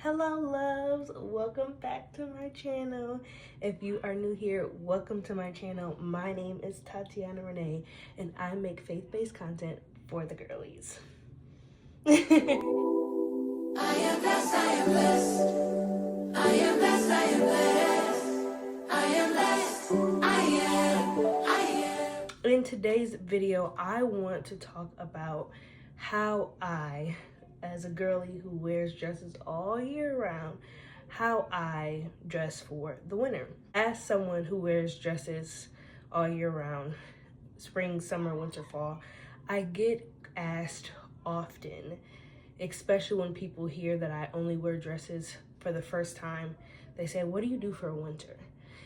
Hello loves, welcome back to my channel. If you are new here, welcome to my channel. My name is Tatiana Renee and I make faith-based content for the girlies. I am blessed, I am blessed. I am blessed, I am blessed. I am blessed, I am. In today's video, I want to talk about how I, as a girly who wears dresses all year round, how I dress for the winter. As someone who wears dresses all year round, spring, summer, winter, fall, I get asked often, especially when people hear that I only wear dresses for the first time, they say, what do you do for winter?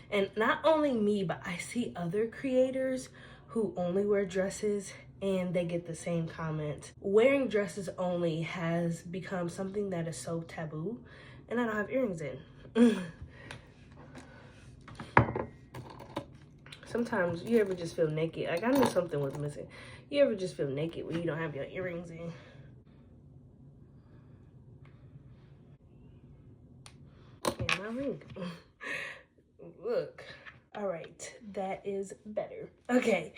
And not only me, but I see other creators who only wear dresses and they get the same comment. Wearing dresses only has become something that is so taboo, and I don't have earrings in. Sometimes you ever just feel naked? Like, I knew something was missing. You ever just feel naked when you don't have your earrings in? And my ring. Look. All right, that is better. Okay.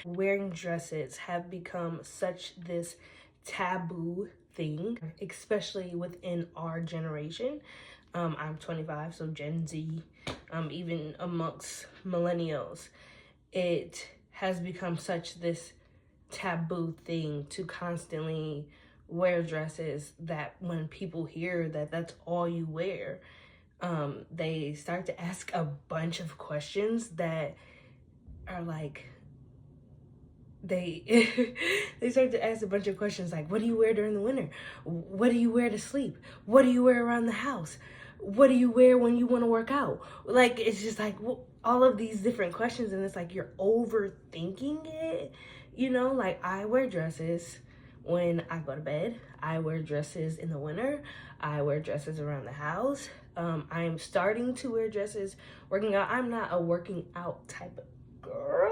Wearing dresses have become such this taboo thing, especially within our generation. I'm 25, so Gen Z, even amongst millennials, it has become such this taboo thing to constantly wear dresses that when people hear that that's all you wear, they start to ask a bunch of questions that are like, they start to ask a bunch of questions like, what do you wear during the winter? What do you wear to sleep? What do you wear around the house? What do you wear when you want to work out? Like, it's just like all of these different questions, and it's like you're overthinking it, you know? Like, I wear dresses when I go to bed. I wear dresses in the winter. I wear dresses around the house. I'm starting to wear dresses working out. I'm not a working out type of girly,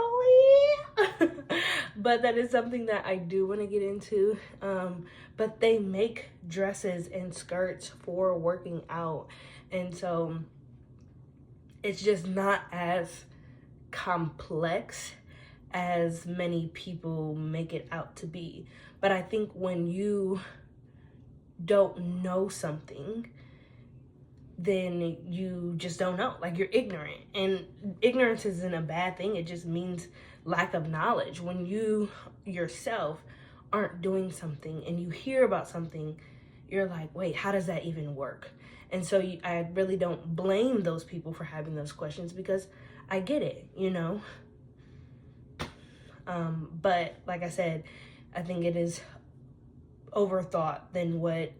but that is something that I do want to get into. But they make dresses and skirts for working out, and so it's just not as complex as many people make it out to be. But I think when you don't know something, then you just don't know. Like, you're ignorant, and ignorance isn't a bad thing. It just means lack of knowledge. When you yourself aren't doing something and you hear about something, you're like, wait, how does that even work? And so I really don't blame those people for having those questions, because I get it, you know? But like I said, I think it is overthought than what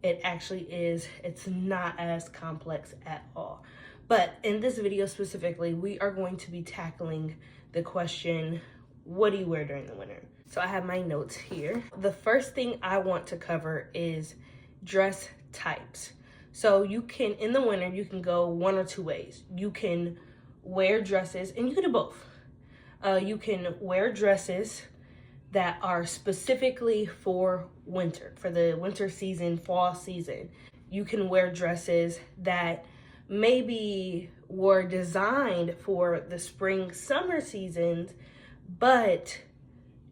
it actually is. It's not as complex at all. But in this video specifically, we are going to be tackling the question, what do you wear during the winter? So I have my notes here. The first thing I want to cover is dress types. So you can, in the winter, you can go one or two ways. You can wear dresses, and you can do both. You can wear dresses that are specifically for winter, for the winter season, fall season. You can wear dresses that maybe were designed for the spring, summer seasons, but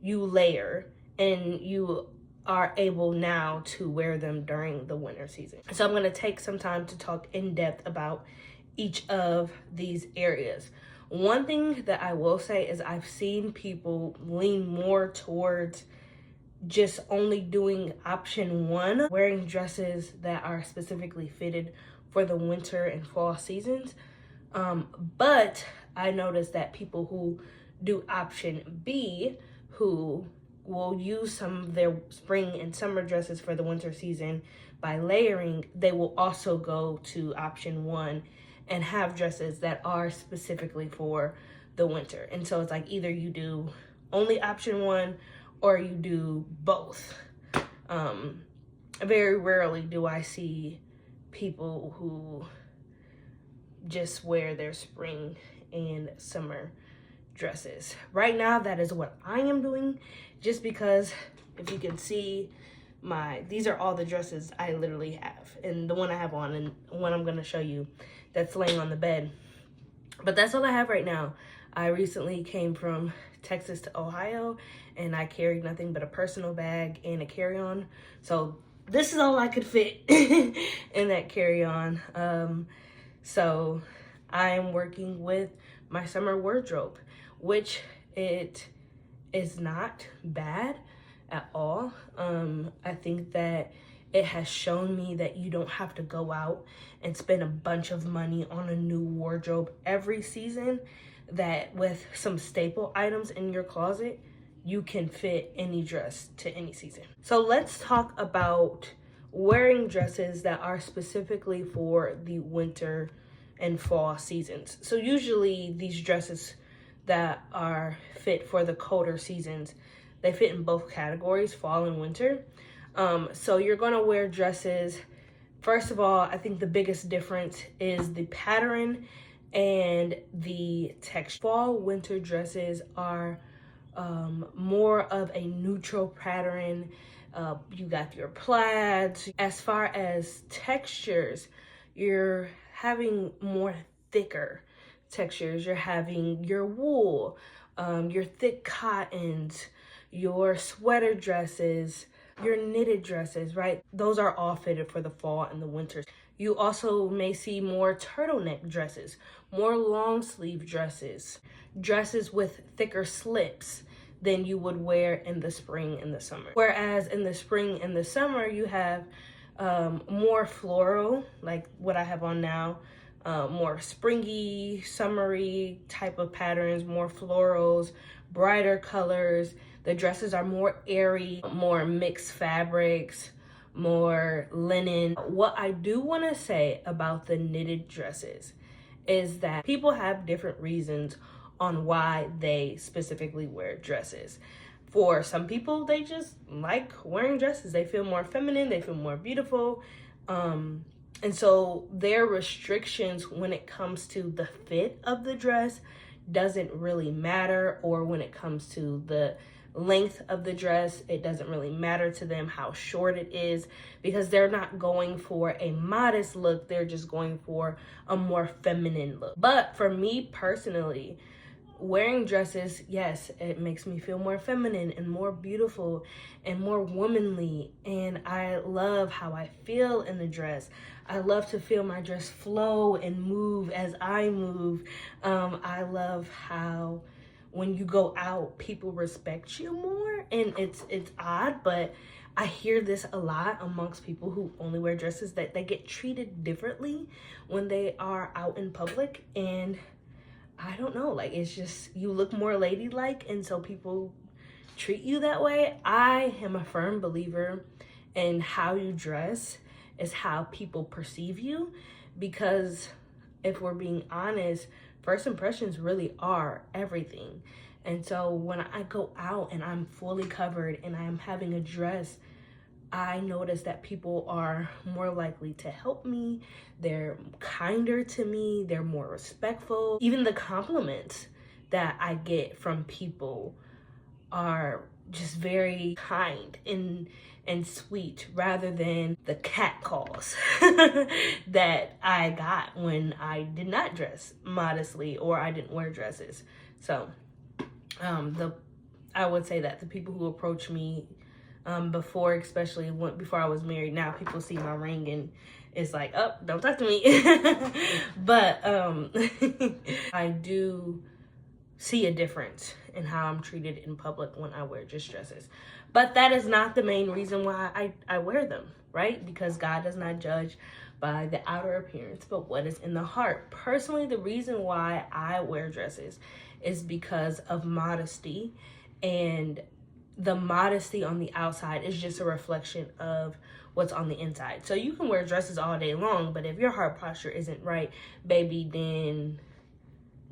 you layer and you are able now to wear them during the winter season. So I'm gonna take some time to talk in depth about each of these areas. One thing that I will say is I've seen people lean more towards just only doing option one, wearing dresses that are specifically fitted for the winter and fall seasons. But I noticed that people who do option B, who will use some of their spring and summer dresses for the winter season by layering, they will also go to option one and have dresses that are specifically for the winter. And so it's like either you do only option one or you do both. Very rarely do I see people who just wear their spring and summer dresses. Right now, that is what I am doing, just because if you can see, these are all the dresses I literally have, and the one I have on and one I'm gonna show you that's laying on the bed. But that's all I have right now. I recently came from Texas to Ohio, and I carried nothing but a personal bag and a carry-on. So this is all I could fit in that carry-on. So I am working with my summer wardrobe, which it is not bad at all. I think that it has shown me that you don't have to go out and spend a bunch of money on a new wardrobe every season, that with some staple items in your closet, you can fit any dress to any season. So let's talk about wearing dresses that are specifically for the winter and fall seasons. So usually these dresses that are fit for the colder seasons, they fit in both categories, fall and winter. So you're gonna wear dresses. First of all, I think the biggest difference is the pattern and the texture. Fall winter dresses are more of a neutral pattern. You got your plaids. As far as textures, you're having more thicker textures. You're having your wool, your thick cottons, your sweater dresses, your knitted dresses, right? Those are all fitted for the fall and the winter. You also may see more turtleneck dresses, more long sleeve dresses, dresses with thicker slips than you would wear in the spring and the summer. Whereas in the spring and the summer, you have more floral, like what I have on now, more springy, summery type of patterns, more florals, brighter colors. The dresses are more airy, more mixed fabrics, more linen. What I do want to say about the knitted dresses is that people have different reasons on why they specifically wear dresses. For some people, they just like wearing dresses. They feel more feminine, they feel more beautiful. And so their restrictions when it comes to the fit of the dress doesn't really matter, or when it comes to the length of the dress, it doesn't really matter to them how short it is, because they're not going for a modest look, they're just going for a more feminine look. But for me personally, wearing dresses, yes, it makes me feel more feminine and more beautiful and more womanly, and I love how I feel in the dress. I love to feel my dress flow and move as I move. I love how when you go out, people respect you more, and it's odd, but I hear this a lot amongst people who only wear dresses, that they get treated differently when they are out in public. And I don't know, like, it's just, you look more ladylike, and so people treat you that way. I am a firm believer in how you dress is how people perceive you, because if we're being honest, first impressions really are everything. And so when I go out and I'm fully covered and I'm having a dress, I notice that people are more likely to help me, they're kinder to me, they're more respectful. Even the compliments that I get from people are just very kind and sweet, rather than the cat calls that I got when I did not dress modestly or I didn't wear dresses. So I would say that the people who approach me before, especially before I was married, now people see my ring and it's like, oh, don't talk to me. But I do see a difference in how I'm treated in public when I wear just dresses. But that is not the main reason why I wear them, right? Because God does not judge by the outer appearance, but what is in the heart. Personally, the reason why I wear dresses is because of modesty, and the modesty on the outside is just a reflection of what's on the inside. So you can wear dresses all day long, but if your heart posture isn't right, baby, then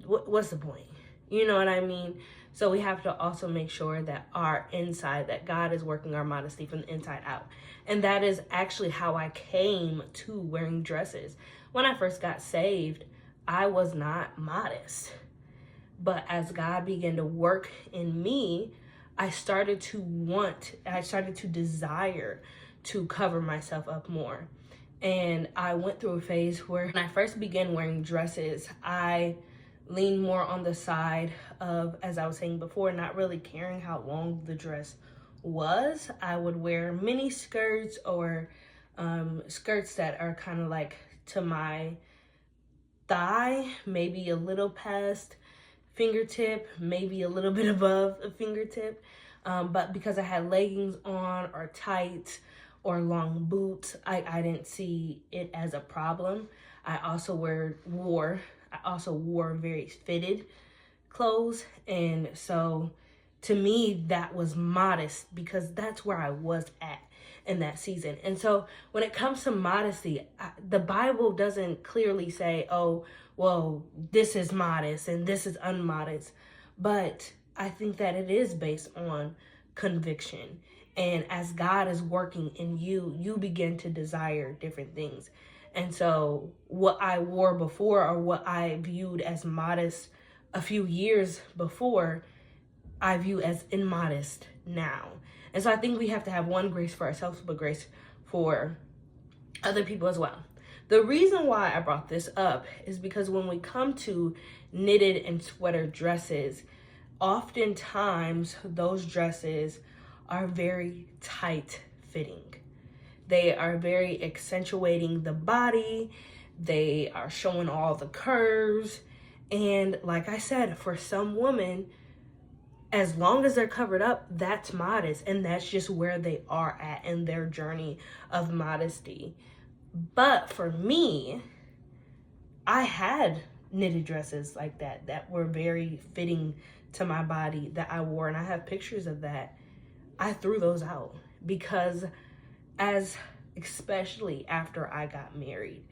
what's the point? You know what I mean? So we have to also make sure that our inside, that God is working our modesty from the inside out. And that is actually how I came to wearing dresses. When I first got saved, I was not modest. But as God began to work in me, I started to desire to cover myself up more. And I went through a phase where when I first began wearing dresses, I leaned more on the side of, as I was saying before, not really caring how long the dress was. I would wear mini skirts or skirts that are kind of like to my thigh, maybe a little past fingertip, maybe a little bit above a fingertip. But because I had leggings on or tights or long boots, I didn't see it as a problem. I also wore very fitted clothes, and so to me that was modest because that's where I was at in that season. And so when it comes to modesty, the Bible doesn't clearly say, oh, well, this is modest and this is unmodest, but I think that it is based on conviction. And as God is working in you, you begin to desire different things. And so what I wore before, or what I viewed as modest a few years before, I view as immodest now. And so I think we have to have one, grace for ourselves, but grace for other people as well. The reason why I brought this up is because when we come to knitted and sweater dresses, oftentimes those dresses are very tight fitting. They are very accentuating the body. They are showing all the curves. And like I said, for some women, as long as they're covered up, that's modest. And that's just where they are at in their journey of modesty. But for me, I had knitted dresses like that were very fitting to my body that I wore. And I have pictures of that. I threw those out because especially after I got married,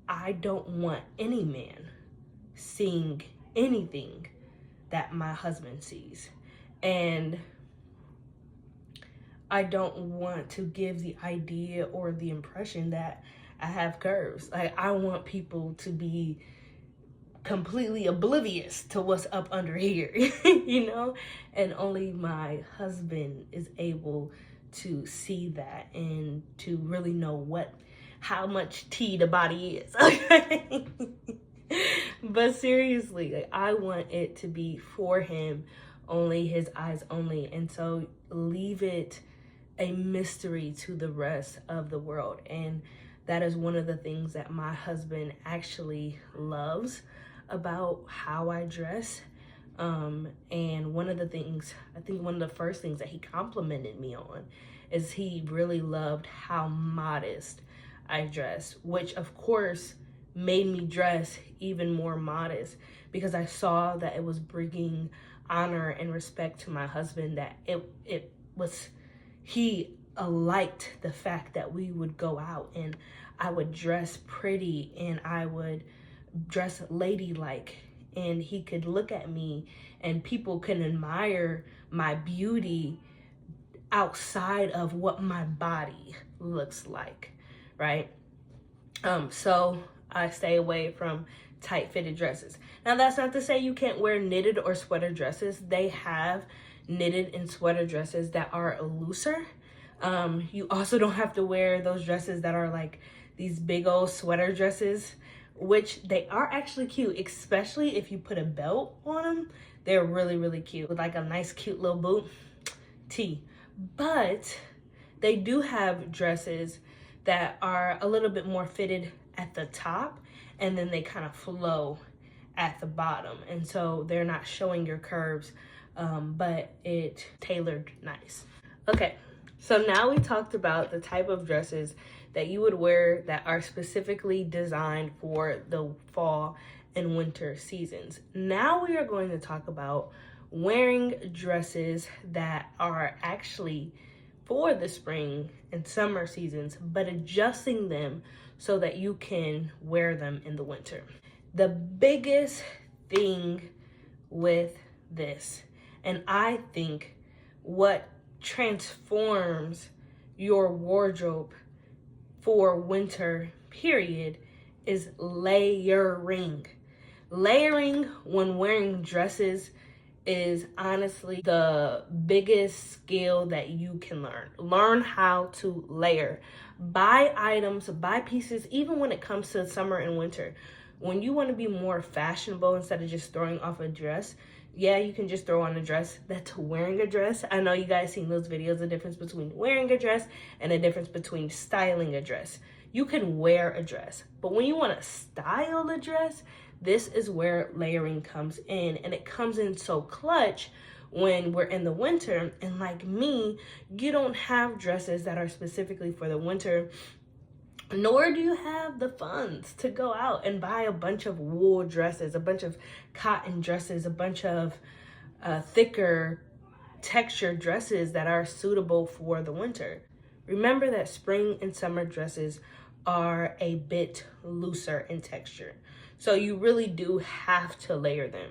I don't want any man seeing anything that my husband sees. And I don't want to give the idea or the impression that I have curves. Like, I want people to be completely oblivious to what's up under here, you know? And only my husband is able to see that and to really know how much tea the body is. Okay? But seriously, like, I want it to be for him only, his eyes only. And so leave it a mystery to the rest of the world. And that is one of the things that my husband actually loves about how I dress. And one of the things, I think one of the first things that he complimented me on is he really loved how modest I dress, which of course made me dress even more modest because I saw that it was bringing honor and respect to my husband, that he liked the fact that we would go out and I would dress pretty and I would dress ladylike, and he could look at me and people can admire my beauty outside of what my body looks like, right? So I stay away from tight fitted dresses. Now that's not to say you can't wear knitted or sweater dresses. They have knitted and sweater dresses that are looser. You also don't have to wear those dresses that are like these big old sweater dresses, which they are actually cute, especially if you put a belt on them. They're really, really cute with like a nice cute little boot tee. But they do have dresses that are a little bit more fitted at the top, and then they kind of flow at the bottom. And so they're not showing your curves, but it tailored nice. Okay, so now we talked about the type of dresses that you would wear that are specifically designed for the fall and winter seasons. Now we are going to talk about wearing dresses that are actually for the spring and summer seasons, but adjusting them so that you can wear them in the winter. The biggest thing with this, and I think what transforms your wardrobe for winter period, is layering. Layering when wearing dresses is honestly the biggest skill that you can learn. Learn how to layer. Buy items, buy pieces, even when it comes to summer and winter. When you want to be more fashionable instead of just throwing off a dress, yeah, you can just throw on a dress. That's wearing a dress. I know you guys seen those videos, the difference between wearing a dress and the difference between styling a dress. You can wear a dress, but when you want to style a dress, this is where layering comes in, and it comes in so clutch when we're in the winter. And like me, you don't have dresses that are specifically for the winter, nor do you have the funds to go out and buy a bunch of wool dresses, a bunch of cotton dresses, a bunch of thicker textured dresses that are suitable for the winter. Remember that spring and summer dresses are a bit looser in texture, so you really do have to layer them.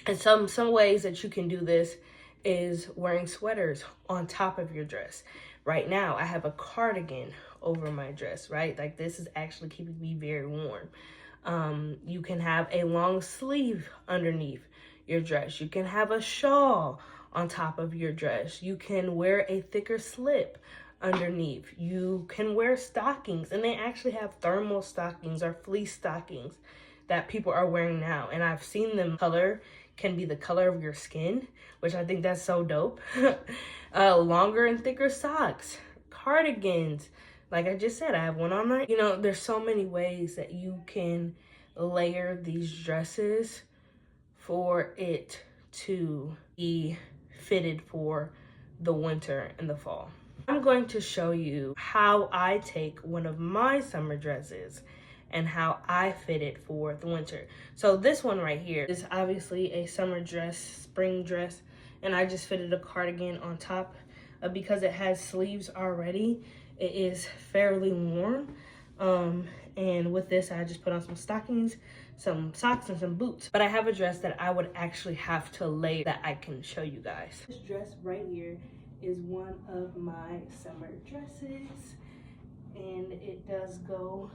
And some ways that you can do this is wearing sweaters on top of your dress. Right now, I have a cardigan over my dress, right? Like, this is actually keeping me very warm. You can have a long sleeve underneath your dress. You can have a shawl on top of your dress. You can wear a thicker slip underneath. You can wear stockings, and they actually have thermal stockings or fleece stockings that people are wearing now. And I've seen them color can be the color of your skin, which I think that's so dope. Longer and thicker socks, cardigans. Like I just said, I have one on right. You know, there's so many ways that you can layer these dresses for it to be fitted for the winter and the fall. I'm going to show you how I take one of my summer dresses and how I fit it for the winter. So this one right here is obviously a summer dress, spring dress, and I just fitted a cardigan on top. Because it has sleeves already, it is fairly warm. And with this, I just put on some stockings, some socks, and some boots. But I have a dress that I would actually have to layer that I can show you guys. This dress right here is one of my summer dresses, and it does go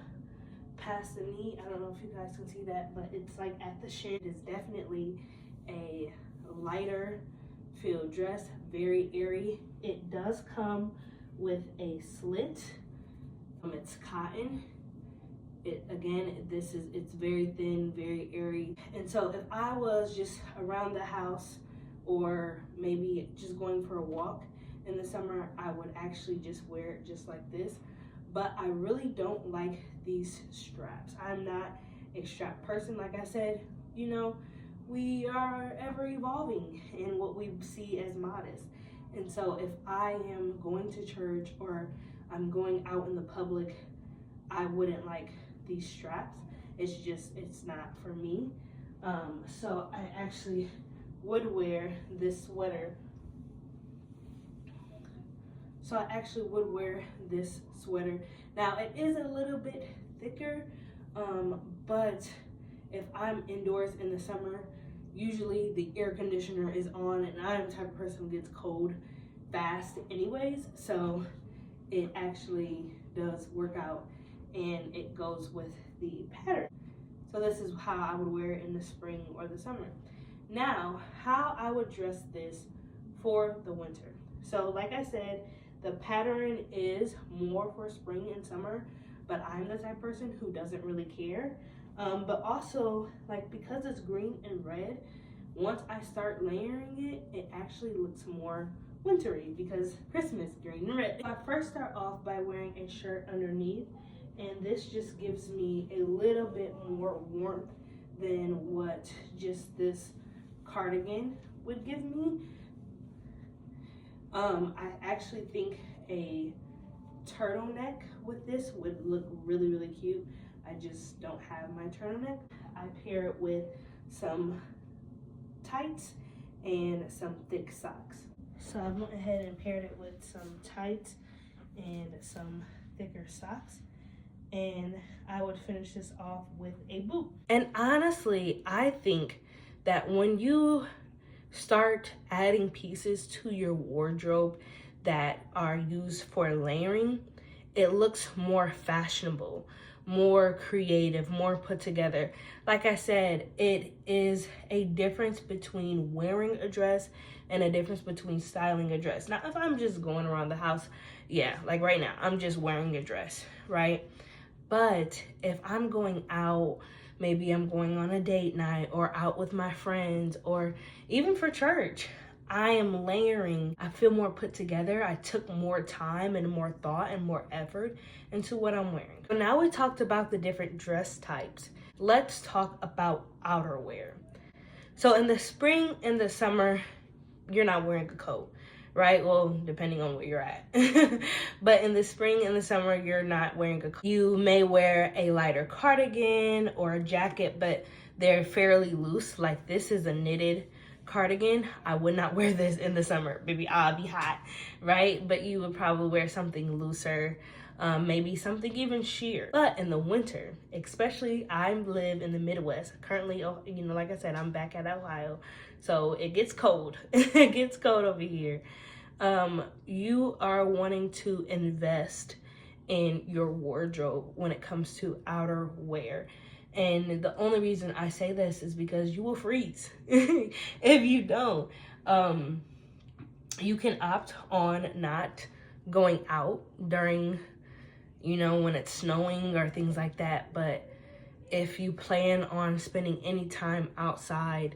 past the knee. I don't know if you guys can see that, but it's like at the shin. It's definitely a lighter feel dress, very airy. It does come with a slit. It's cotton. It's very thin, very airy. And so if I was just around the house or maybe just going for a walk in the summer, I would actually just wear it just like this. But I really don't like these straps. I'm not a strap person. Like I said, you know, we are ever evolving in what we see as modest. And so if I am going to church or I'm going out in the public, I wouldn't like these straps. It's not for me. So I actually would wear this sweater. Now it is a little bit thicker, but if I'm indoors in the summer, usually the air conditioner is on, and I'm the type of person who gets cold fast anyways, so it actually does work out and it goes with the pattern. So this is how I would wear it in the spring or the summer. Now, how I would dress this for the winter. So like I said, the pattern is more for spring and summer, but I'm the type of person who doesn't really care. But also, like, because it's green and red, once I start layering it, it actually looks more wintry because Christmas, green and red. I first start off by wearing a shirt underneath, and this just gives me a little bit more warmth than what just this cardigan would give me. I actually think a turtleneck with this would look really, really cute. I just don't have my turtleneck. I pair it with some tights and some thick socks. So I went ahead and paired it with some tights and some thicker socks. And I would finish this off with a boot. And honestly, I think that when you start adding pieces to your wardrobe that are used for layering, it looks more fashionable, more creative, more put together. Like I said, it is a difference between wearing a dress and a difference between styling a dress. Now, if I'm just going around the house, yeah, like right now, I'm just wearing a dress, right? But if I'm going out, maybe I'm going on a date night or out with my friends or even for church, I am layering. I feel more put together. I took more time and more thought and more effort into what I'm wearing. So now we talked about the different dress types. Let's talk about outerwear. So in the spring and the summer, you're not wearing a coat, right? Well, depending on where you're at. But in the spring and the summer, you're not wearing a coat. You may wear a lighter cardigan or a jacket, but they're fairly loose. Like this is a knitted cardigan. I would not wear this in the summer. Baby, I'll be hot, right? But you would probably wear something looser, maybe something even sheer. But in the winter, especially I live in the Midwest. Currently, you know, like I said, I'm back at Ohio. So it gets cold. It gets cold over here. You are wanting to invest in your wardrobe when it comes to outerwear. And the only reason I say this is because you will freeze if you don't. You can opt on not going out during, you know, when it's snowing or things like that. But if you plan on spending any time outside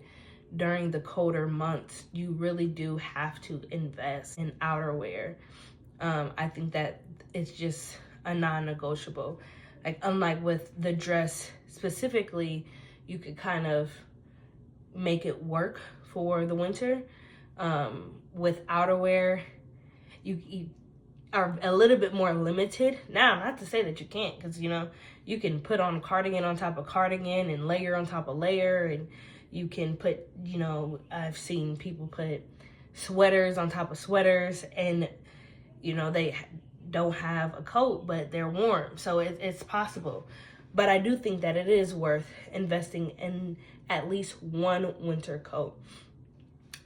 during the colder months, you really do have to invest in outerwear. I think that it's just a non-negotiable. Like, unlike with the dress specifically, you could kind of make it work for the winter. With outerwear, you are a little bit more limited. Now, not to say that you can't, because, you know, you can put on a cardigan on top of cardigan and layer on top of layer, and you can put, you know, I've seen people put sweaters on top of sweaters, and, you know, they don't have a coat, but they're warm. So it's possible. But I do think that it is worth investing in at least one winter coat.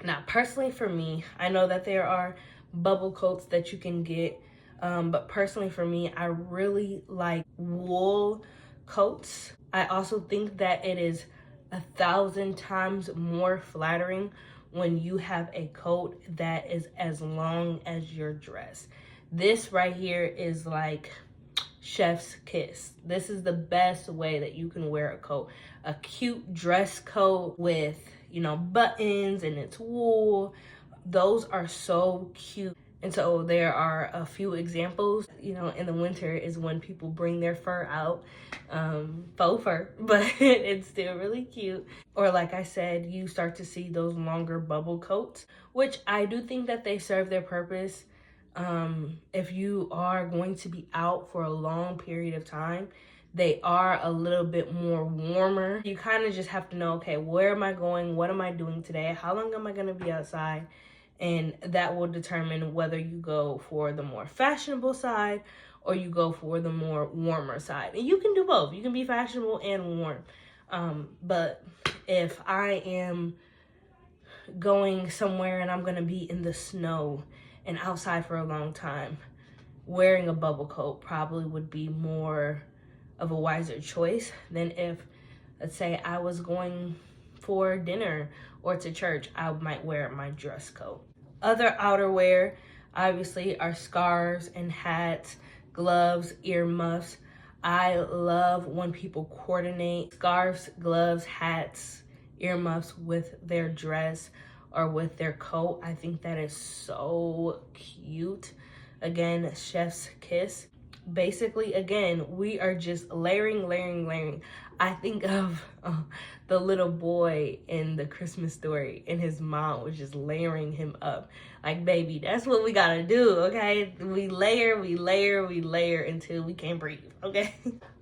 Now, personally for me, I know that there are bubble coats that you can get, but personally for me, I really like wool coats. I also think that it is 1,000 times more flattering when you have a coat that is as long as your dress. This right here is like chef's kiss. This is the best way that you can wear a coat. A cute dress coat with, you know, buttons, and it's wool. Those are so cute. And so there are a few examples. You know, in the winter is when people bring their fur out, faux fur, but it's still really cute. Or like I said, you start to see those longer bubble coats, which I do think that they serve their purpose. If you are going to be out for a long period of time, they are a little bit more warmer. You kind of just have to know, okay, where am I going? What am I doing today? How long am I going to be outside? And that will determine whether you go for the more fashionable side or you go for the more warmer side. And you can do both. You can be fashionable and warm. But if I am going somewhere and I'm going to be in the snow and outside for a long time, wearing a bubble coat probably would be more of a wiser choice than if, let's say, I was going for dinner or to church, I might wear my dress coat. Other outerwear, obviously, are scarves and hats, gloves, earmuffs. I love when people coordinate scarves, gloves, hats, earmuffs with their dress or with their coat. I think that is so cute. Again, chef's kiss. Basically, again, we are just layering. I think of the little boy in the Christmas Story, and his mom was just layering him up. Like, baby, that's what we gotta do, okay? We layer until we can't breathe, okay?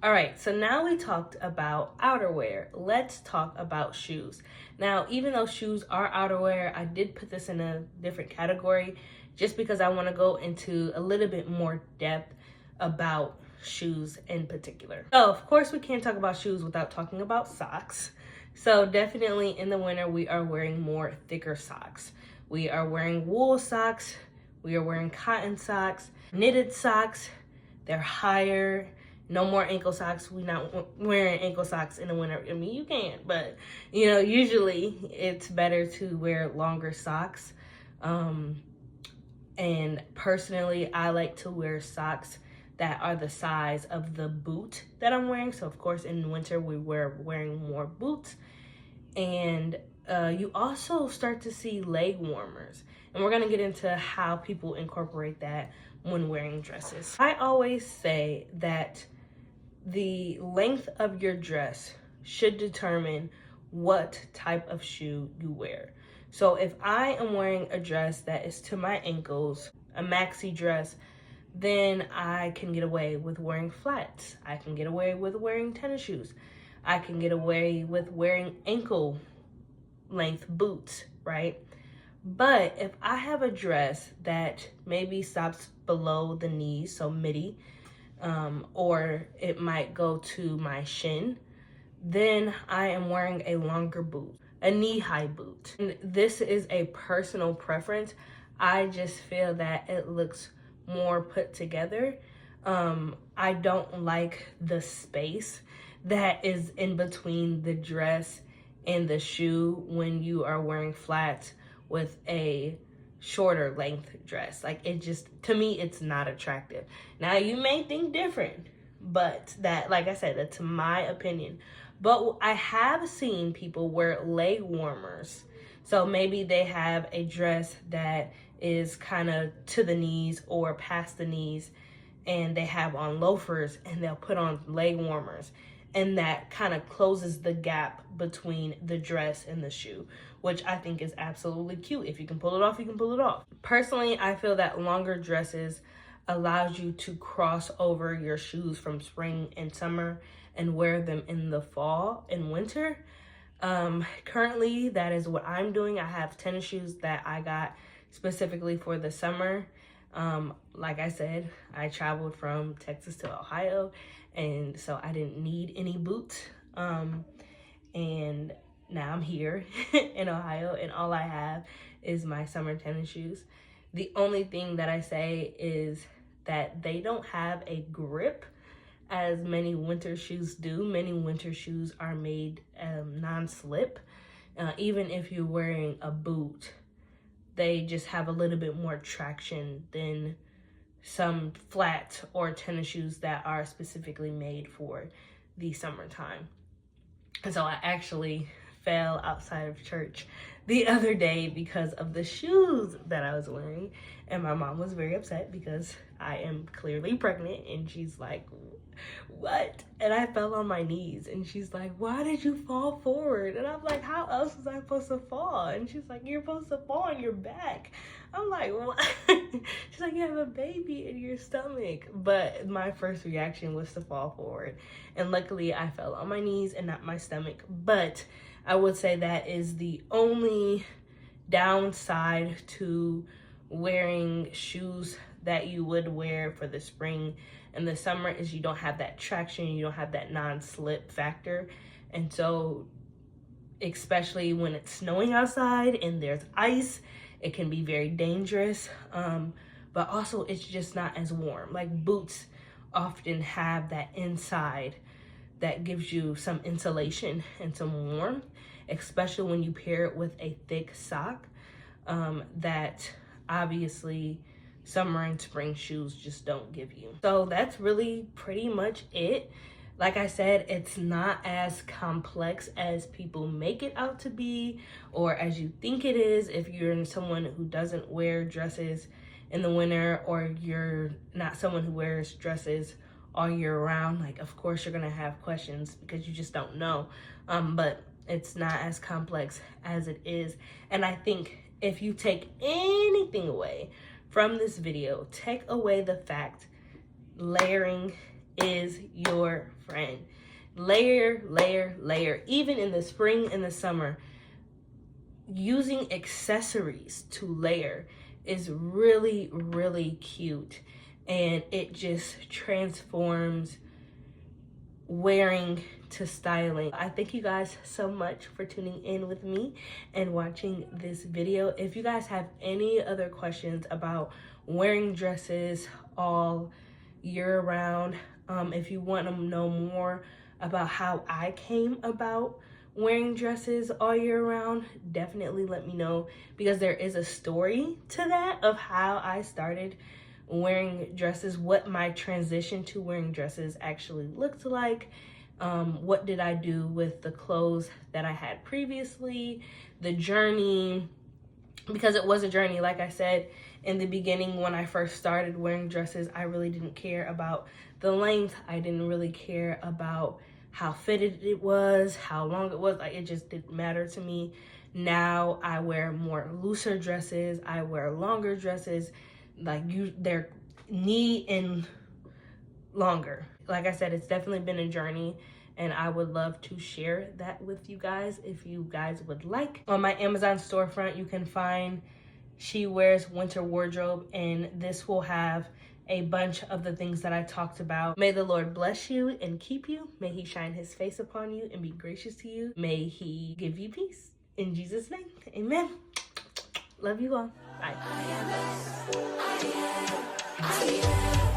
All right, so now we talked about outerwear. Let's talk about shoes. Now, even though shoes are outerwear, I did put this in a different category just because I want to go into a little bit more depth about shoes in particular. So, of course, we can't talk about shoes without talking about socks. So definitely in the winter, we are wearing more thicker socks. We are wearing wool socks. We are wearing cotton socks, knitted socks, They're higher. No more ankle socks. We're not wearing ankle socks in the winter. I mean, you can, but you know, usually it's better to wear longer socks. And personally, I like to wear socks that are the size of the boot that I'm wearing. So of course, in winter, we're wearing more boots. And you also start to see leg warmers. And we're gonna get into how people incorporate that when wearing dresses. I always say that the length of your dress should determine what type of shoe you wear. So if I am wearing a dress that is to my ankles, a maxi dress, then I can get away with wearing flats. I can get away with wearing tennis shoes. I can get away with wearing ankle length boots, right? But if I have a dress that maybe stops below the knees, so midi, or it might go to my shin, then I am wearing a longer boot, a knee-high boot. And this is a personal preference. I just feel that it looks more put together. I don't like the space that is in between the dress and the shoe when you are wearing flats with a shorter length dress. Like, it just, to me, it's not attractive. Now, you may think different, but that, like I said, that's my opinion. But I have seen people wear leg warmers. So maybe they have a dress that is kind of to the knees or past the knees, and they have on loafers and they'll put on leg warmers. And that kind of closes the gap between the dress and the shoe, which I think is absolutely cute. If you can pull it off, you can pull it off. Personally, I feel that longer dresses allows you to cross over your shoes from spring and summer and wear them in the fall and winter. Currently, that is what I'm doing. I have tennis shoes that I got specifically for the summer. Like I said, I traveled from Texas to Ohio, and so I didn't need any boots. And now I'm here in Ohio, and all I have is my summer tennis shoes. The only thing that I say is that they don't have a grip as many winter shoes do. Many winter shoes are made non-slip. Even if you're wearing a boot, they just have a little bit more traction than some flats or tennis shoes that are specifically made for the summertime. And so I actually fell outside of church the other day because of the shoes that I was wearing. And my mom was very upset because I am clearly pregnant, and she's like, what? And I fell on my knees, and she's like, why did you fall forward? And I'm like, how else was I supposed to fall? And she's like, you're supposed to fall on your back. I'm like, what? She's like, you have a baby in your stomach. But my first reaction was to fall forward. And luckily I fell on my knees and not my stomach. But I would say that is the only downside to wearing shoes that you would wear for the spring and the summer is you don't have that traction, you don't have that non-slip factor. And so, especially when it's snowing outside and there's ice, it can be very dangerous. But also it's just not as warm. Like, boots often have that inside that gives you some insulation and some warmth, especially when you pair it with a thick sock, that obviously summer and spring shoes just don't give you. So that's really pretty much it. Like I said, it's not as complex as people make it out to be, or as you think it is if you're someone who doesn't wear dresses in the winter, or you're not someone who wears dresses all year round. Like, of course you're gonna have questions because you just don't know. But it's not as complex as it is. And I think if you take anything away from this video, take away the fact layering is your friend. Layer, layer, layer. Even in the spring and the summer, using accessories to layer is really, really cute. And it just transforms wearing to styling. I thank you guys so much for tuning in with me and watching this video. If you guys have any other questions about wearing dresses all year round. If you want to know more about how I came about wearing dresses all year round, definitely let me know, because there is a story to that of how I started wearing dresses, what my transition to wearing dresses actually looked like. What did I do with the clothes that I had previously, the journey, because it was a journey. Like I said in the beginning, when I first started wearing dresses, I really didn't care about the length. I didn't really care about how fitted it was, how long it was. Like, it just didn't matter to me. Now I wear more looser dresses. I wear longer dresses, like they're knee and longer. Like I said, it's definitely been a journey, and I would love to share that with you guys if you guys would like. On my Amazon storefront, you can find She Wears Winter Wardrobe, and this will have a bunch of the things that I talked about. May the Lord bless you and keep you. May he shine his face upon you and be gracious to you. May he give you peace. In Jesus' name, amen. Love you all. Bye. I am blessed. I am.